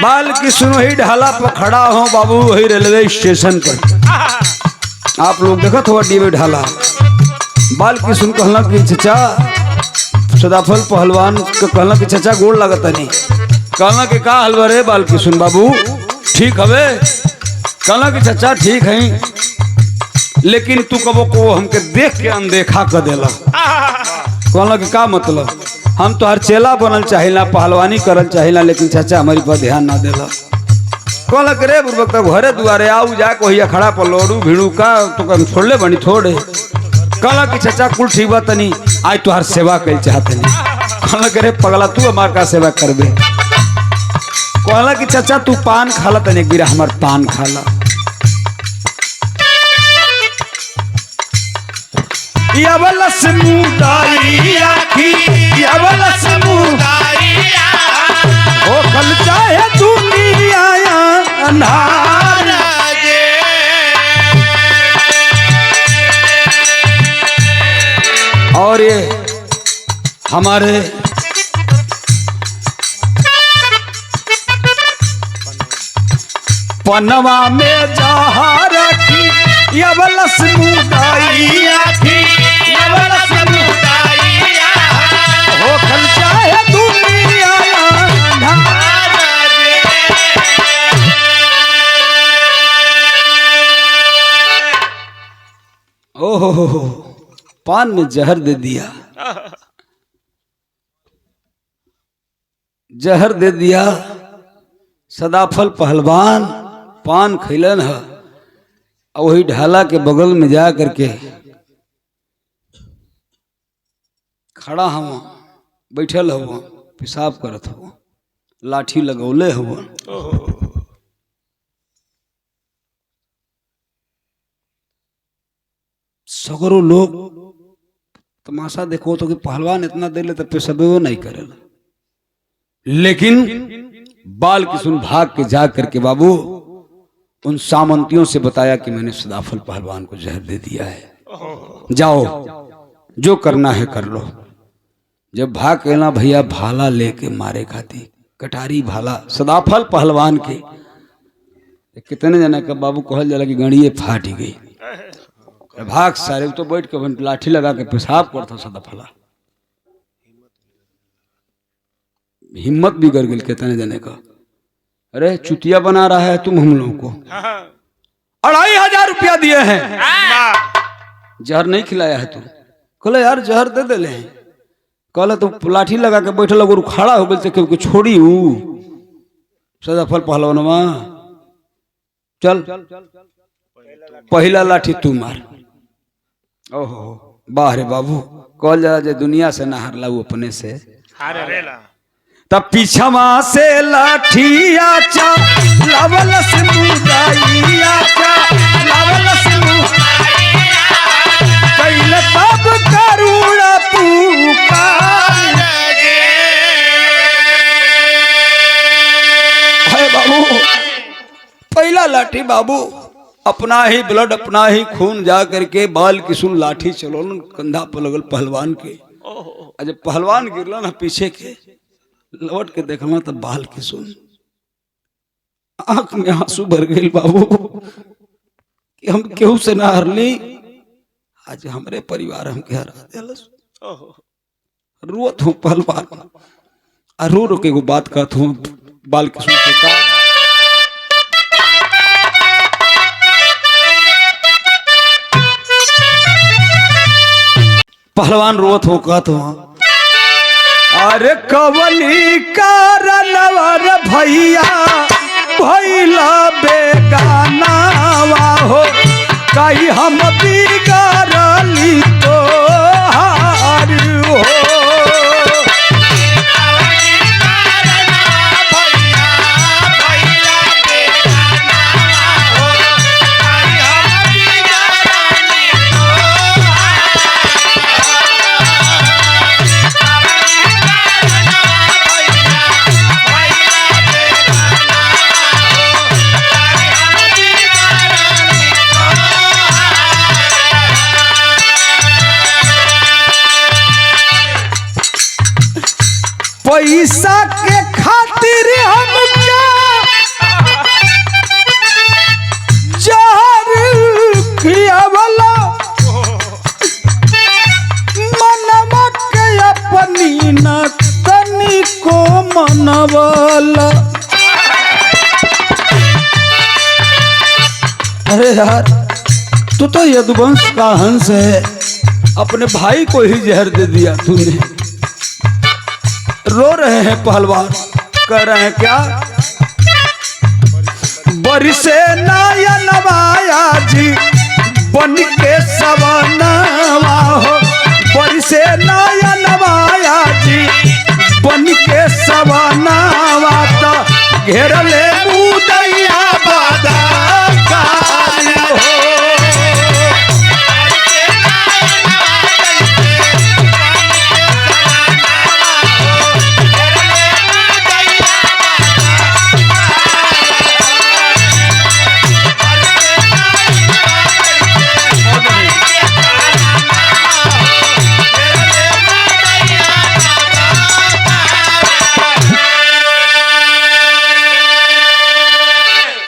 बाल की सुनो ही ढाला पर खड़ा हो बाबू, वही रेलवे स्टेशन पर आप लोग देखत हो डीबे ढाला। बाल की सुन कहला कि चचा, सदाफल पहलवान को कहला कि चचा गोड़ लगता नहीं। कहला कि का हलवा रे बाल की सुन बाबू, ठीक हवे? कहला कि चचा ठीक है, लेकिन तू कबो को हमके देख के अनदेखा कर देला। कहला कि का मतलब? हम तो हर चेला बनल चाहिला, पहलवानी करल चाहिला, लेकिन चाचा हमारी पर ध्यान ना देला। कहला कि रे बुर्बक तक घरे दुआरे आऊ जा कोई अखड़ा पर लोड़ू भिड़ू का तो कम छोड़ले बनी थोड़े। कहला कि चाचा कुल ठीक बा, तनी आज तुहार सेवा कर चाहते नहीं। कहला कि रे पगला तू हमार का सेवा करबे? कहला कि चाचा तू पान खाला, तनी एक बिरा हमार पान खाला। यावलस मुदाई आखी यावलस मुदाई ओ कल चाहे दुनिया अंधार जे। और ये हमारे पनवा में जहा रखी यावलस मुदाई आखी ओहो पान में जहर दे दिया, जहर दे दिया। सदाफल पहलवान पान खैलन है, वही ढाला के बगल में जा करके खड़ा हुआ, बैठल हुआ, पेशाब करत हुआ, लाठी लगौले हुआ। सगरो लोग तमाशा देखो तो कि पहलवान इतना देर ले तो पेशबो नहीं करेला, लेकिन बाल की सुन भाग के जा करके बाबू उन सामंतियों से बताया कि मैंने सदाफल पहलवान को जहर दे दिया है, जाओ जो करना है कर लो। जब भाग कहना भैया भाला लेके मारे खाती, कटारी भाला सदाफल पहलवान के कितने जना का बाबू कहल जाला कि गणिये फाट गई। भाग सारे तो बैठ के लाठी लगा के पेशाब करता सदाफला, हिम्मत बिगड़ गई कितने जने का। अरे चुतिया बना रहा है तुम हम लोगों को, 2500 रुपया दिए हैं, जहर नहीं खिलाया है तू। कहले यार जहर दे दे ले। कहले तो लाठी लगा के बैठल अगर खड़ा हो गई तो छोड़ी हूँ सदाफल पहलवानवा, चल पहला लाठी तू मार। ओहो वाह रे बाबू, कहल जा जे दुनिया से ना हारला वो अपने से हारेला। तब पीछा से लाठिया चा लावल से मुदाइया चा लावल से मुदाइया कैल तब करुणा पुकार गे। है बाबू पहला लाठी बाबू अपना ही ब्लड अपना ही खून जा करके बाल की सुन लाठी चलो कंधा पर लगल पहलवान के। जब पहलवान गिरल ना पीछे के लौट के देखला तो बाल की सुन आंख में आंसू भर गई बाबू कि हम केहू से ना हरली, आज हमरे परिवार हमके हरा दिलस। रोत हूँ पहलवान, रो रो के एगो बात कहत हूँ बाल की सुन के का पहलवान रोत हो कहत हो अरे कवनी कारणवर भैया भैला बेगानावा हो कहीं हम बिगाड़ली तो हार हो पैसा के खातिर हम क्या जहर खियावला मनवा के अपनी न तनी को मनवला। अरे यार तू तो यदुवंश का हंस है, अपने भाई को ही जहर दे दिया तूने। रो रहे हैं पहलवान, कह रहे हैं क्या बरिसे नयन माया जी बन के सवनवा हो बरिसे नयन माया जी बन के सवनवा तो घेरले मुदैया बादा काल हो।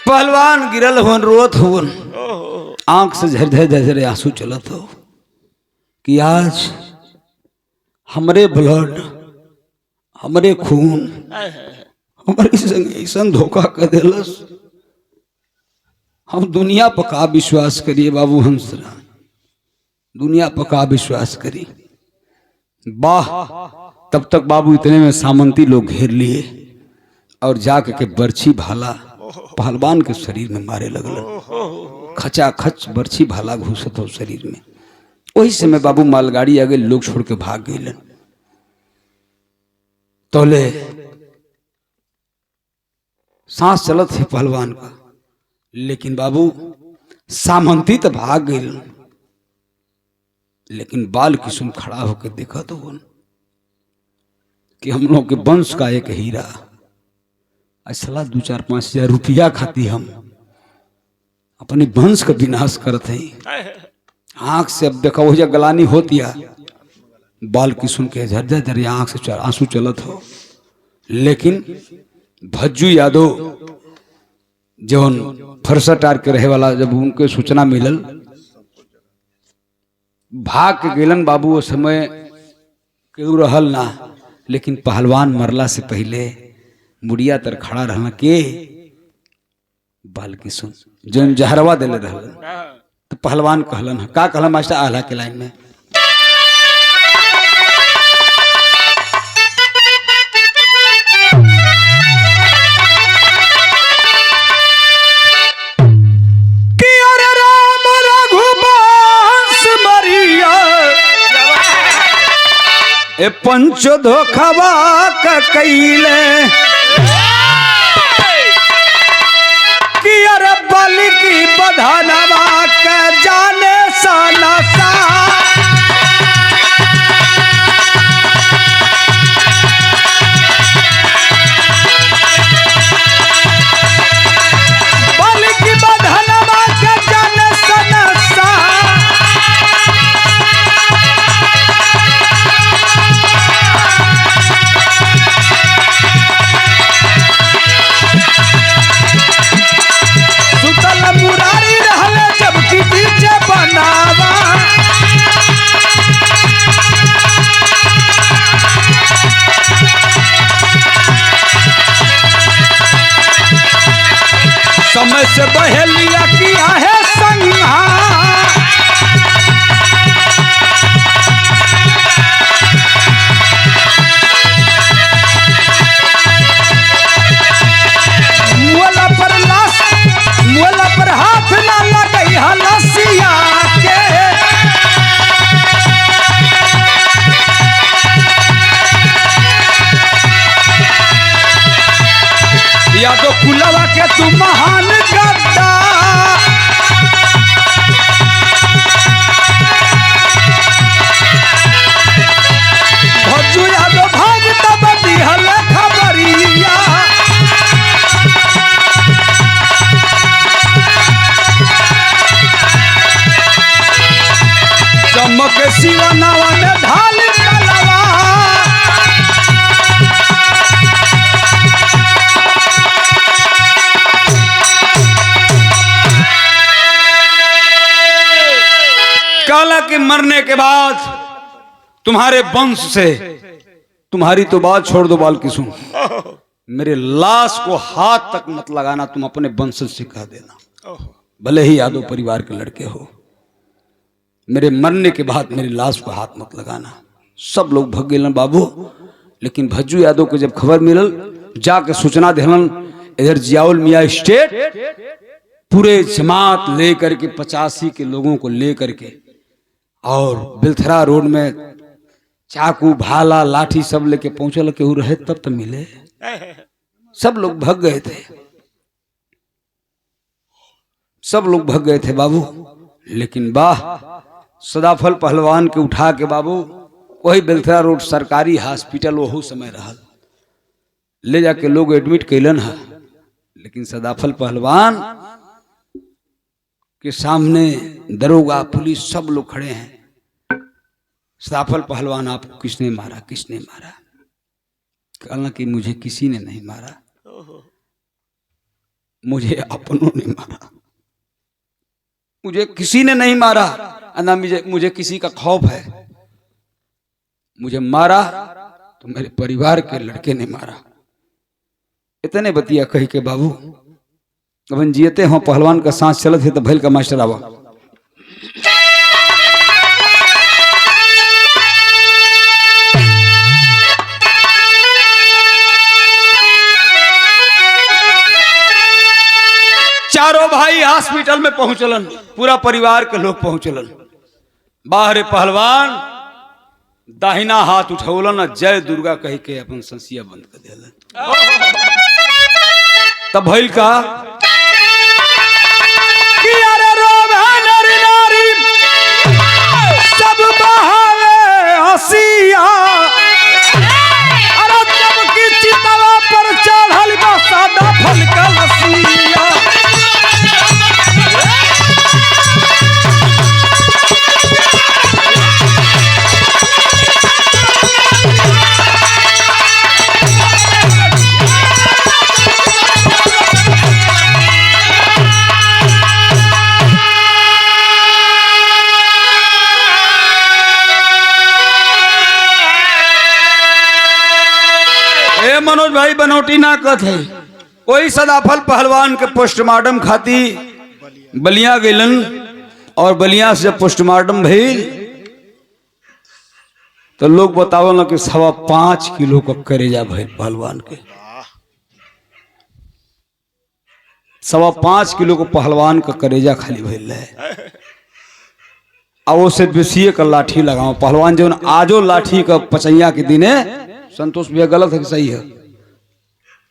पहलवान गिरल हुन रोत हुन आंख से झरझर झरझर आंसू चलत हो कि आज हमरे ब्लड हमरे खून हमारे संग ऐसा धोखा कर दिलस। हम दुनिया पर का विश्वास करिए बाबू हंसराज, दुनिया पर का विश्वास करिए। वाह तब तक बाबू इतने में सामंती लोग घेर लिए और जाके के बर्छी भाला पहलवान के शरीर में मारे लगल। खचा खच बर्छी भाला घुसत हो शरीर में। वही समय बाबू मालगाड़ी आ गए, लोग छोड़ के भाग गए। तोले सांस चलत है पहलवान का, लेकिन बाबू सामंती तो भाग गए, लेकिन बाल किस्म खड़ा होकर देखा तो कि हम लोग के वंश का एक हीरा असला 2-4-5 हजार रुपया खाती हम अपने वंश का विनाश करते हैं। आंख से अब देखा वो गलानी होती है, बाल की सुन के झरझर झर आंख से आंसू चलत हो। लेकिन भज्जू यादव जौन फरसटार के रहे वाला, जब उनके सूचना मिलल भाग के गेलन बाबू। वो समय केहू रहल ना, लेकिन पहलवान मरला से पहले मुड़िया तर खड़ा रहना के बाल की सुन जौन जहरवा दिले रहल। तो पहलवान कहलन का कहलन मास्टर आल्हा के लाइन में कि अरे राम रघुवंश मरिया ए पंचो धोखवा का कैले कि अरे बलि की बधनवा के जाने साला सा बलि की बधनवा के जाने साला सा सुतल मुरारी रहले जबकि पीछे बनावा समय से बहेलिया किया है संहार या तो कुलवा के तू महान गद्दा भज्जू यादव भागता बदी हल खबरिया चमक शिवनावा में ढाल कलवा काला के मरने के बाद तुम्हारे वंश से तुम्हारी तो बात छोड़ दो बाल की सुन मेरे लाश को हाथ तक मत लगाना तुम अपने वंश से कह देना भले ही यादव परिवार के लड़के हो मेरे मरने के बाद मेरी लाश को हाथ मत लगाना। सब लोग भग गए बाबू लेकिन भज्जू यादव को जब खबर मिलल जाके सूचना दिलन इधर जियाउल मियाँ स्टेट पूरे जमात लेकर के 85 के लोगों को लेकर के और बिलथरा रोड में चाकू भाला लाठी सब लेके पहुंचल केहू रहे तब तो मिले सब लोग भग गए थे सब लोग भग गए थे बाबू लेकिन वाह सदाफल पहलवान के उठा के बाबू वही बिलथरा रोड सरकारी हॉस्पिटल वही समय रहा ले जाके लोग एडमिट कैलन है लेकिन सदाफल पहलवान के सामने दरोगा पुलिस सब लोग खड़े हैं। सदाफल पहलवान आपको किसने मारा कहना कि मुझे किसी ने नहीं मारा मुझे अपनों ने मारा मुझे किसी ने नहीं मारा ना मुझे किसी का खौफ है मुझे मारा तो मेरे परिवार के लड़के ने मारा। इतने बतिया कही के बाबू अपन जियते हो पहलवान का सांस चलत है तो भैल का मास्टर आवा चारों भाई हॉस्पिटल में पहुंचलन पूरा परिवार के लोग पहुंचलन बाहर पहलवान दाहिना हाथ उठौलन जय दुर्गा कह के अपन संसिया बंद कर दिलन तब भैल का कि अरे रोवे नरी नारी सब बहावे हंसिया अरे जब की चितवा पर चढ़ल बा सादा फल का लसिया मनोज भाई बनौटी ना कथ है वही सदाफल पहलवान के पोस्टमार्टम खाती बलिया गेलन और बलिया से जब पोस्टमार्टम भइल तो लोग बतावल कि 5.25 किलो का करेजा भइल पहलवान के 5.25 किलो को पहलवान का करेजा खाली भइल है और वो से बेसिए का लाठी लगाओ पहलवान जो आजो लाठी का पचैया के दिने संतोष भैया गलत है कि सही है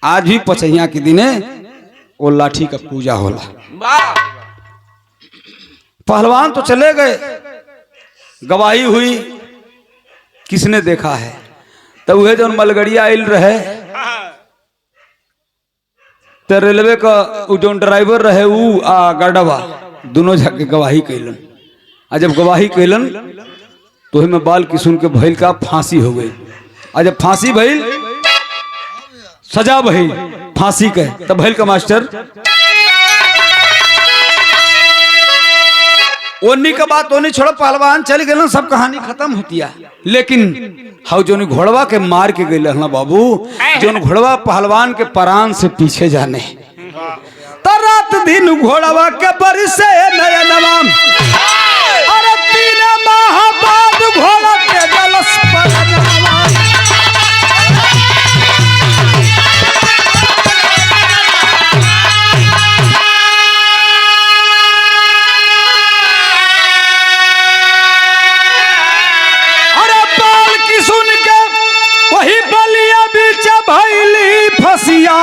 आज भी पचैया के दिने वो लाठी का पूजा होला पहलवान तो चले गए गवाही हुई किसने देखा है तो वह जो मलगड़िया आयल रहे तो रेलवे का जो ड्राइवर रहे वो गाडवा दोनों जाके गवाही कैलन आ जब गवाही कैलन तो में बाल किशुन के भैल का फांसी हो गई आ जब फांसी भइल सजा भइल फांसी के तब भइल का मास्टर ओनी का बात ओनी छोड़ो पहलवान चल गए सब कहानी खत्म होती है लेकिन हाउ जो घोड़वा के मार के गई ना बाबू जो घोड़वा पहलवान के प्राण से पीछे जाने तो रात दिन घोड़वा के बरसे नया नवाम अरे 3 माह बाद घोड़ा के जलस पर वही बलिया बीच भैली फसिया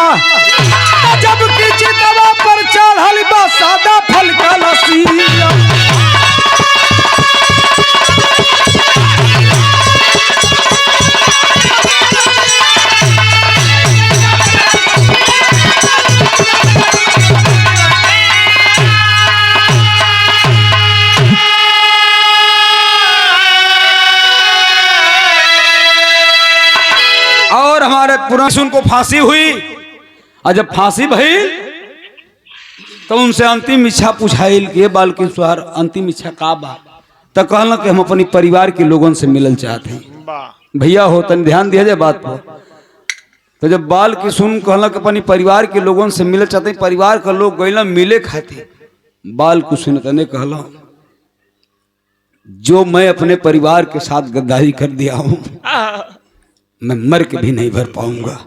और हमारे पुराने उनको फांसी हुई, और जब फांसी भई तो उनसे अंतिम इच्छा पूछाइल कि बाल की सुहार अंतिम इच्छा का बा, तो कहला कि हम अपनी परिवार के लोगों से मिलल चाहते हैं। भैया हो तन ध्यान दिया जाए बात पर। तो जब बाल की सुन कहला कि अपनी परिवार के लोगों से मिलल चाहते हैं, परिवार का लोग गैला मिले खाते, बाल कुसुन तने कहला जो मैं अपने परिवार के साथ गद्दारी कर दिया हूं मैं मर के भी नहीं भर पाऊंगा।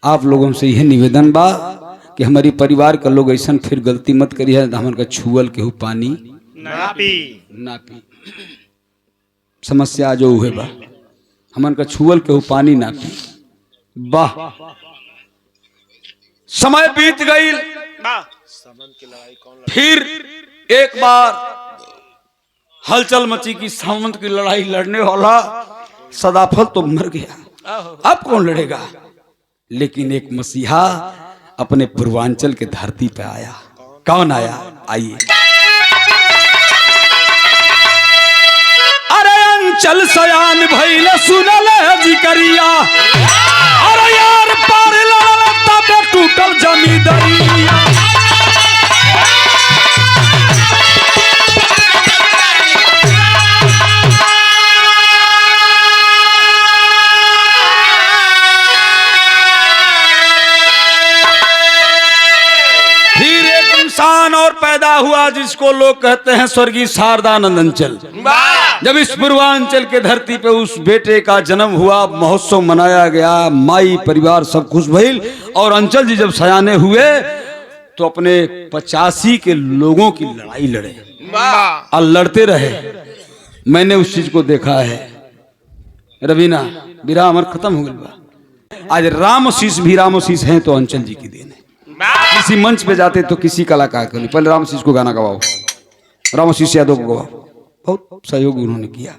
आप लोगों से यह निवेदन बा कि हमारी परिवार का लोग ऐसा फिर गलती मत करिए, हमन का छुअल के पानी ना पी। समस्या जो हुए बा हमन का छुअल के पानी ना पी। वाह, समय बीत गई। फिर एक बार हलचल मची की सामंत की लड़ाई लड़ने वाला सदाफल तो मर गया, अब कौन लड़ेगा। लेकिन एक मसीहा अपने पूर्वांचल के धरती पे आया। कौन आया, आइए। अरे अंचल सयान भइल सुनल जिकरिया, अरे यार पार लड़ल तबे टूटल जमींदारिया। और पैदा हुआ जिसको लोग कहते हैं स्वर्गीय शारदानंद अंचल। जब इस पूर्वांचल के धरती पे उस बेटे का जन्म हुआ, महोत्सव मनाया गया, माई परिवार सब खुश भइल। और अंचल जी जब सयाने हुए तो अपने 85 के लोगों की लड़ाई लड़े और लड़ते रहे। मैंने उस चीज को देखा है। रवीना विराह अमर खत्म हो गया। आज रामशीष भी रामशीष हैं तो अंचल जी की देन है। किसी मंच पे जाते तो किसी कलाकार को नहीं, पहले रामशीष को गाना गवाओ, रामशीष यादव को गवाओ, बहुत सहयोग उन्होंने किया।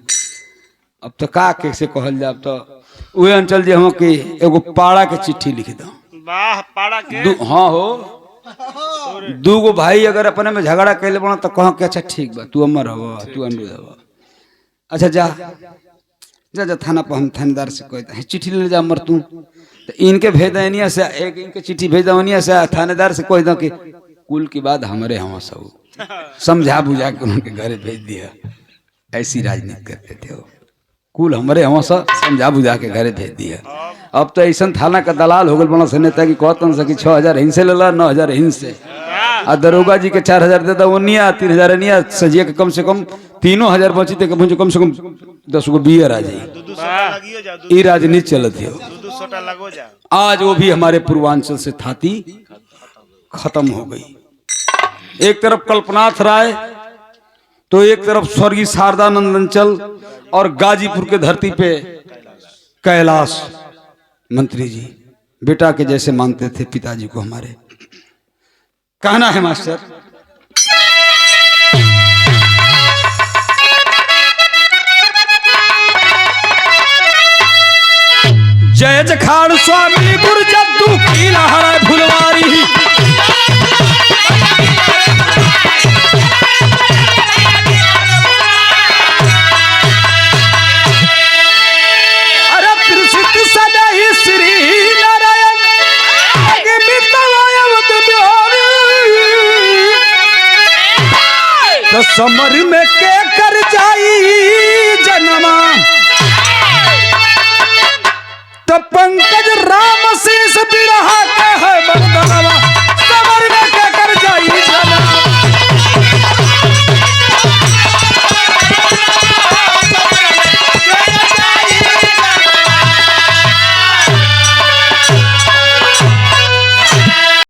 अब तो का कैसे कहल जाए, अब तो वही अंचल जी हम के एगो पाड़ा के चिट्ठी लिख दो। वाह, पाड़ा के हाँ हो, दू गो भाई अगर अपने में झगड़ा कैले बना तो कहो कि अच्छा ठीक बा, तू अमर हवा तू अनिरुद्ध हवा, अच्छा जा जा जा थाना पर हम थानेदार से कहते हैं चिट्ठी ले जा अमर तू, तो इनके भेज दनिया से एक इनके चिट्ठी भेज दनिया से थानेदार से कह दो कि कुल की बात हमारे हम सब समझा बुझा के उनके घरे भेज दिया। ऐसी राजनीति करते थे वो, कुल हमारे हम सब समझा बुझा के घरे भेज दिया। अब तो ऐसा थाना का दलाल हो गल बना से नेता की कहतन से कि 6000 हिंसे ले ला, 9000 हिंसे, और दरोगा जी के 4000 दे दो, 3000 नहीं सजिया के कम से कम 3000 बची थे, कम से कम 10 गो बियर आ जाए। ये राजनीति चलत है। आज वो भी हमारे पूर्वांचल से थाती खत्म हो गई। एक तरफ कल्पनाथ राय तो एक तरफ स्वर्गीय शारदानंद अंचल, और गाजीपुर के धरती पे कैलाश मंत्री जी बेटा के जैसे मानते थे पिताजी को हमारे। कहना है मास्टर, जय जखाड़ स्वामी गुरजद्दू की लहर फुलवारी, अरे प्रसिद्ध सदैव श्री नारायण तो समर में के कर जाई जनमा, तो पंकज राम शेष